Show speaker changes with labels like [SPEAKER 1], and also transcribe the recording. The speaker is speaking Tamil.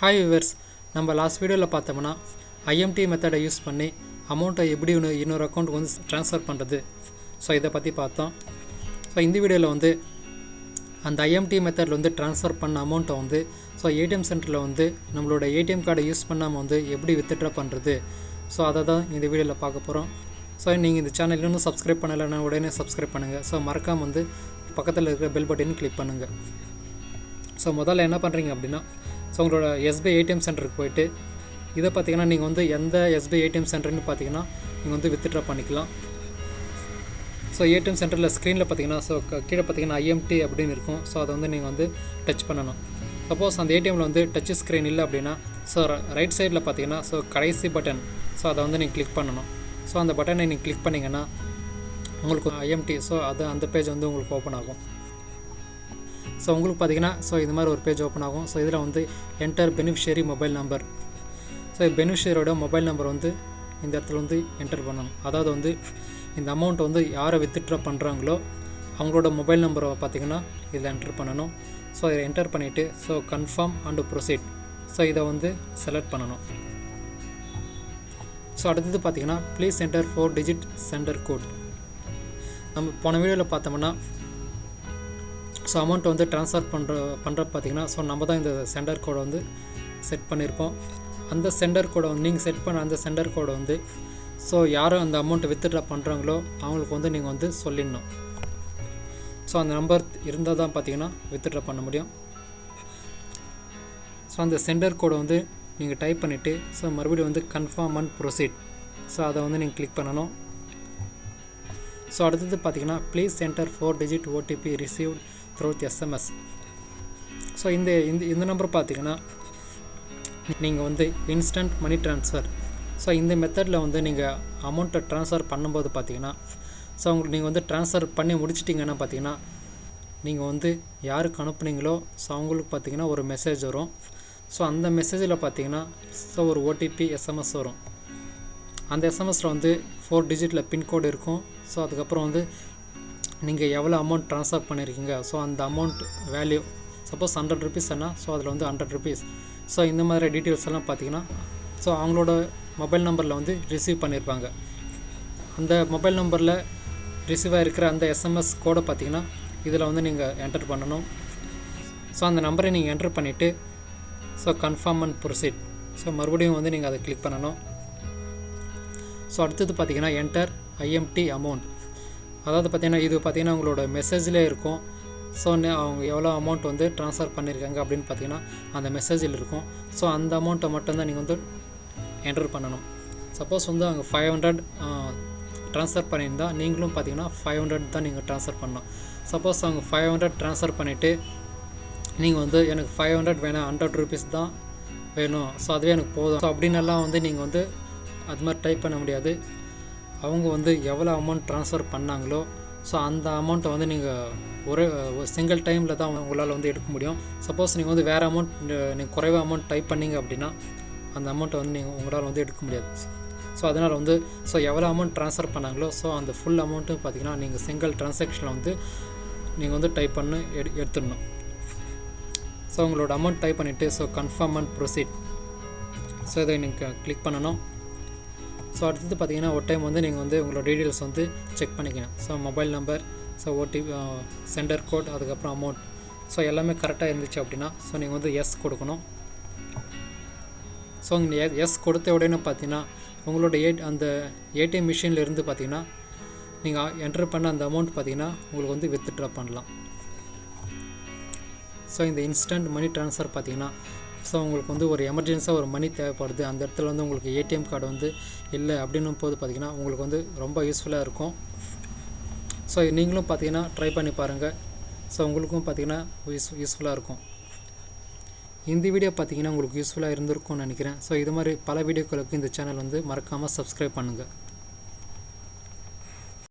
[SPEAKER 1] Hi viewers, நம்ம லாஸ்ட் வீடியோவில் பார்த்தோம்னா IMT மெத்தடை யூஸ் பண்ணி அமௌண்ட்டை எப்படி இன்னொரு அக்கௌண்ட் வந்து ட்ரான்ஸ்ஃபர் பண்ணுறது ஸோ இதை பற்றி பார்த்தோம். ஸோ இந்த வீடியோவில் வந்து அந்த IMT மெத்தடில் வந்து ட்ரான்ஸ்ஃபர் பண்ண அமௌண்ட்டை வந்து ஸோ ஏடிஎம் சென்டரில் வந்து நம்மளோட ஏடிஎம் கார்டை யூஸ் பண்ணாமல் வந்து எப்படி வித்ட்ரா பண்ணுறது ஸோ அதை தான் இந்த வீடியோவில் பார்க்க போகிறோம். ஸோ நீங்கள் இந்த சேனல் இன்னும் சப்ஸ்கிரைப் பண்ணலைன்னா உடனே சப்ஸ்கிரைப் பண்ணுங்கள். ஸோ மறக்காமல் வந்து பக்கத்தில் இருக்கிற பெல் பட்டனையும் கிளிக் பண்ணுங்கள். ஸோ முதல்ல என்ன பண்ணுறீங்க அப்படின்னா ஸோ உங்களோட எஸ்பிஐ ஏடிஎம் சென்டருக்கு போய்ட்டு இதை பார்த்தீங்கன்னா நீங்கள் வந்து எந்த எஸ்பிஐ ஏடிஎம் சென்டர்னு பார்த்தீங்கன்னா நீங்கள் வந்து வித்ட்ரா பண்ணிக்கலாம். ஸோ ஏடிஎம் சென்டரில் ஸ்க்ரீனில் பார்த்தீங்கன்னா ஸோ கீழே பார்த்தீங்கன்னா IMT அப்படின்னு இருக்கும். ஸோ அதை வந்து நீங்கள் வந்து டச் பண்ணணும். சப்போஸ் அந்த ஏடிஎம்மில் வந்து டச் ஸ்க்ரீன் இல்லை அப்படின்னா ஸோ ரைட் சைடில் பார்த்தீங்கன்னா ஸோ கடைசி பட்டன் ஸோ அதை வந்து நீங்கள் கிளிக் பண்ணணும். ஸோ அந்த பட்டனை நீங்கள் கிளிக் பண்ணிங்கன்னா உங்களுக்கு IMT ஸோ அது அந்த பேஜ் வந்து உங்களுக்கு ஓப்பன் ஆகும். ஸோ உங்களுக்கு பார்த்தீங்கன்னா ஸோ இது மாதிரி ஒரு பேஜ் ஓப்பன் ஆகும். ஸோ இதில் வந்து enter beneficiary mobile number. So பெனிஃபிஷியரியோட மொபைல் நம்பர் வந்து இந்த இடத்துல வந்து என்டர் பண்ணணும். அதாவது வந்து இந்த அமௌண்ட் வந்து யாரை வித்ட்ரா பண்ணுறாங்களோ அவங்களோட மொபைல் நம்பரை பார்த்தீங்கன்னா இதில் என்டர் பண்ணணும். ஸோ இதை என்டர் பண்ணிவிட்டு so confirm and proceed so இதை வந்து செலக்ட் பண்ணணும். ஸோ அடுத்தது பார்த்தீங்கன்னா please enter 4 digit center code. நம்ம போன வீடியோவில் பார்த்தோம்னா ஸோ அமௌண்ட்டை வந்து ட்ரான்ஸ்ஃபர் பண்ணுற பார்த்தீங்கன்னா ஸோ நம்ம தான் இந்த சென்டர் கோடை வந்து செட் பண்ணியிருப்போம். அந்த சென்டர் கோடை வந்து நீங்கள் செட் பண்ண அந்த சென்டர் கோடை வந்து ஸோ யாரும் அந்த அமௌண்ட்டை வித்ட்ரா பண்ணுறாங்களோ அவங்களுக்கு வந்து நீங்கள் வந்து சொல்லிடணும். ஸோ அந்த நம்பர் இருந்தால் தான் பார்த்தீங்கன்னா வித்ட்ரா பண்ண முடியும். ஸோ அந்த சென்டர் கோடை வந்து நீங்கள் டைப் பண்ணிவிட்டு ஸோ மறுபடியும் வந்து கன்ஃபார்ம் அண்ட் ப்ரொசீட் ஸோ அதை வந்து நீங்கள் கிளிக் பண்ணணும். ஸோ அடுத்தது பார்த்தீங்கன்னா please enter 4 digit OTP received truth SMS. So இந்த நம்பர் பார்த்தீங்கன்னா நீங்கள் வந்து இன்ஸ்டன்ட் மணி ட்ரான்ஸ்ஃபர். ஸோ இந்த மெத்தடில் வந்து நீங்கள் அமௌண்ட்டை ட்ரான்ஸ்ஃபர் பண்ணும்போது பார்த்தீங்கன்னா ஸோ உங்களுக்கு நீங்கள் வந்து ட்ரான்ஸ்ஃபர் பண்ணி முடிச்சிட்டிங்கன்னா பார்த்தீங்கன்னா நீங்கள் வந்து யாருக்கு அனுப்புனீங்களோ ஸோ அவங்களுக்கு பார்த்தீங்கன்னா ஒரு மெசேஜ் வரும். ஸோ அந்த மெசேஜில் பார்த்தீங்கன்னா ஸோ ஒரு OTP SMS வரும். அந்த எஸ்எம்எஸில் வந்து 4 digitல பின்கோடு இருக்கும். ஸோ அதுக்கப்புறம் வந்து நீங்கள் எவ்வளோ அமௌண்ட் ட்ரான்ஸ்ஃபர் பண்ணியிருக்கீங்க ஸோ அந்த அமௌண்ட் வேல்யூ சப்போஸ் 100 rupees ஆனால் ஸோ அதில் வந்து 100 rupees ஸோ இந்த மாதிரி டீட்டெயில்ஸ் எல்லாம் பார்த்தீங்கன்னா ஸோ அவங்களோட மொபைல் நம்பரில் வந்து ரிசீவ் பண்ணியிருப்பாங்க. அந்த மொபைல் நம்பரில் ரிசீவ் ஆகிருக்கிற அந்த SMS கோடை பார்த்தீங்கன்னா இதில் வந்து நீங்கள் என்டர் பண்ணணும். ஸோ அந்த நம்பரை நீங்கள் என்டர் பண்ணிவிட்டு so confirm and proceed so மறுபடியும் வந்து நீங்கள் அதை கிளிக் பண்ணணும். ஸோ அடுத்தது பார்த்தீங்கன்னா என்டர் IMT அமௌண்ட். அதாவது பார்த்தீங்கன்னா இது பார்த்தீங்கன்னா உங்களோட மெசேஜில் இருக்கும். ஸோ அவங்க எவ்வளோ அமௌண்ட் வந்து ட்ரான்ஸ்ஃபர் பண்ணியிருக்காங்க அப்படின்னு பார்த்தீங்கன்னா அந்த மெசேஜில் இருக்கும். ஸோ அந்த அமௌண்ட்டை மட்டும்தான் நீங்கள் வந்து என்டர் பண்ணணும். சப்போஸ் வந்து அவங்க 500 ட்ரான்ஸ்ஃபர் பண்ணியிருந்தால் நீங்களும் பார்த்தீங்கன்னா 500 தான் நீங்கள் ட்ரான்ஸ்ஃபர் பண்ணணும். சப்போஸ் அவங்க 500 ட்ரான்ஸ்ஃபர் பண்ணிவிட்டு நீங்கள் வந்து எனக்கு 500 வேணாம் 100 rupees தான் வேணும் ஸோ அதுவே எனக்கு போதும் ஸோ அப்படின்னெல்லாம் வந்து நீங்கள் வந்து அது மாதிரி டைப் பண்ண முடியாது. அவங்க வந்து எவ்வளோ அமௌண்ட் ட்ரான்ஸ்ஃபர் பண்ணாங்களோ ஸோ அந்த அமௌண்ட்டை வந்து நீங்கள் ஒரு சிங்கிள் டைமில் தான் உங்களால் வந்து எடுக்க முடியும். சப்போஸ் நீங்கள் வந்து வேறு அமௌண்ட் நீங்கள் குறைவாக அமௌண்ட் டைப் பண்ணிங்க அப்படின்னா அந்த அமௌண்ட்டை வந்து நீங்கள் உங்களால் வந்து எடுக்க முடியாது. ஸோ அதனால் வந்து ஸோ எவ்வளோ அமௌண்ட் ட்ரான்ஸ்ஃபர் பண்ணாங்களோ ஸோ அந்த ஃபுல் அமௌண்ட்டு பார்த்தீங்கன்னா நீங்கள் சிங்கிள் ட்ரான்சாக்ஷனில் வந்து நீங்கள் வந்து டைப் பண்ணி எடுத்துடணும். ஸோ உங்களோட அமௌண்ட் டைப் பண்ணிவிட்டு so confirm and proceed so இதை நீங்கள் கிளிக் பண்ணணும். ஸோ அடுத்தது பார்த்தீங்கன்னா ஒரு டைம் வந்து நீங்கள் வந்து உங்களோட டீட்டெயில்ஸ் வந்து செக் பண்ணிக்கணும். So mobile number so OTP center code அதுக்கப்புறம் அமௌண்ட் ஸோ எல்லாமே கரெக்டாக இருந்துச்சு அப்படின்னா ஸோ நீங்கள் வந்து எஸ் கொடுக்கணும். ஸோ நீங்கள் எஸ் கொடுத்த உடனே பார்த்தீங்கன்னா உங்களோட அந்த ஏடிஎம் மிஷினில் இருந்து பார்த்தீங்கன்னா நீங்கள் என்டர் பண்ண அந்த அமௌண்ட் பார்த்தீங்கன்னா உங்களுக்கு வந்து வித்ட்ரா பண்ணலாம். ஸோ இந்த இன்ஸ்டன்ட் மணி ட்ரான்ஸ்ஃபர் பார்த்தீங்கன்னா ஸோ உங்களுக்கு வந்து ஒரு எமர்ஜென்சியாக ஒரு மணி தேவைப்படுது அந்த இடத்துல வந்து உங்களுக்கு ஏடிஎம் கார்டு வந்து இல்லை அப்படின்னும் போது பார்த்தீங்கன்னா உங்களுக்கு வந்து ரொம்ப யூஸ்ஃபுல்லாக இருக்கும். ஸோ நீங்களும் பார்த்தீங்கன்னா ட்ரை பண்ணி பாருங்கள். ஸோ உங்களுக்கும் பார்த்தீங்கன்னா யூஸ்ஃபுல்லாக இருக்கும். இந்த வீடியோ பார்த்தீங்கன்னா உங்களுக்கு யூஸ்ஃபுல்லாக இருந்திருக்கும்னு நினைக்கிறேன். ஸோ இது மாதிரி பல வீடியோக்களுக்கு இந்த சேனல் வந்து மறக்காமல் சப்ஸ்கிரைப் பண்ணுங்கள்.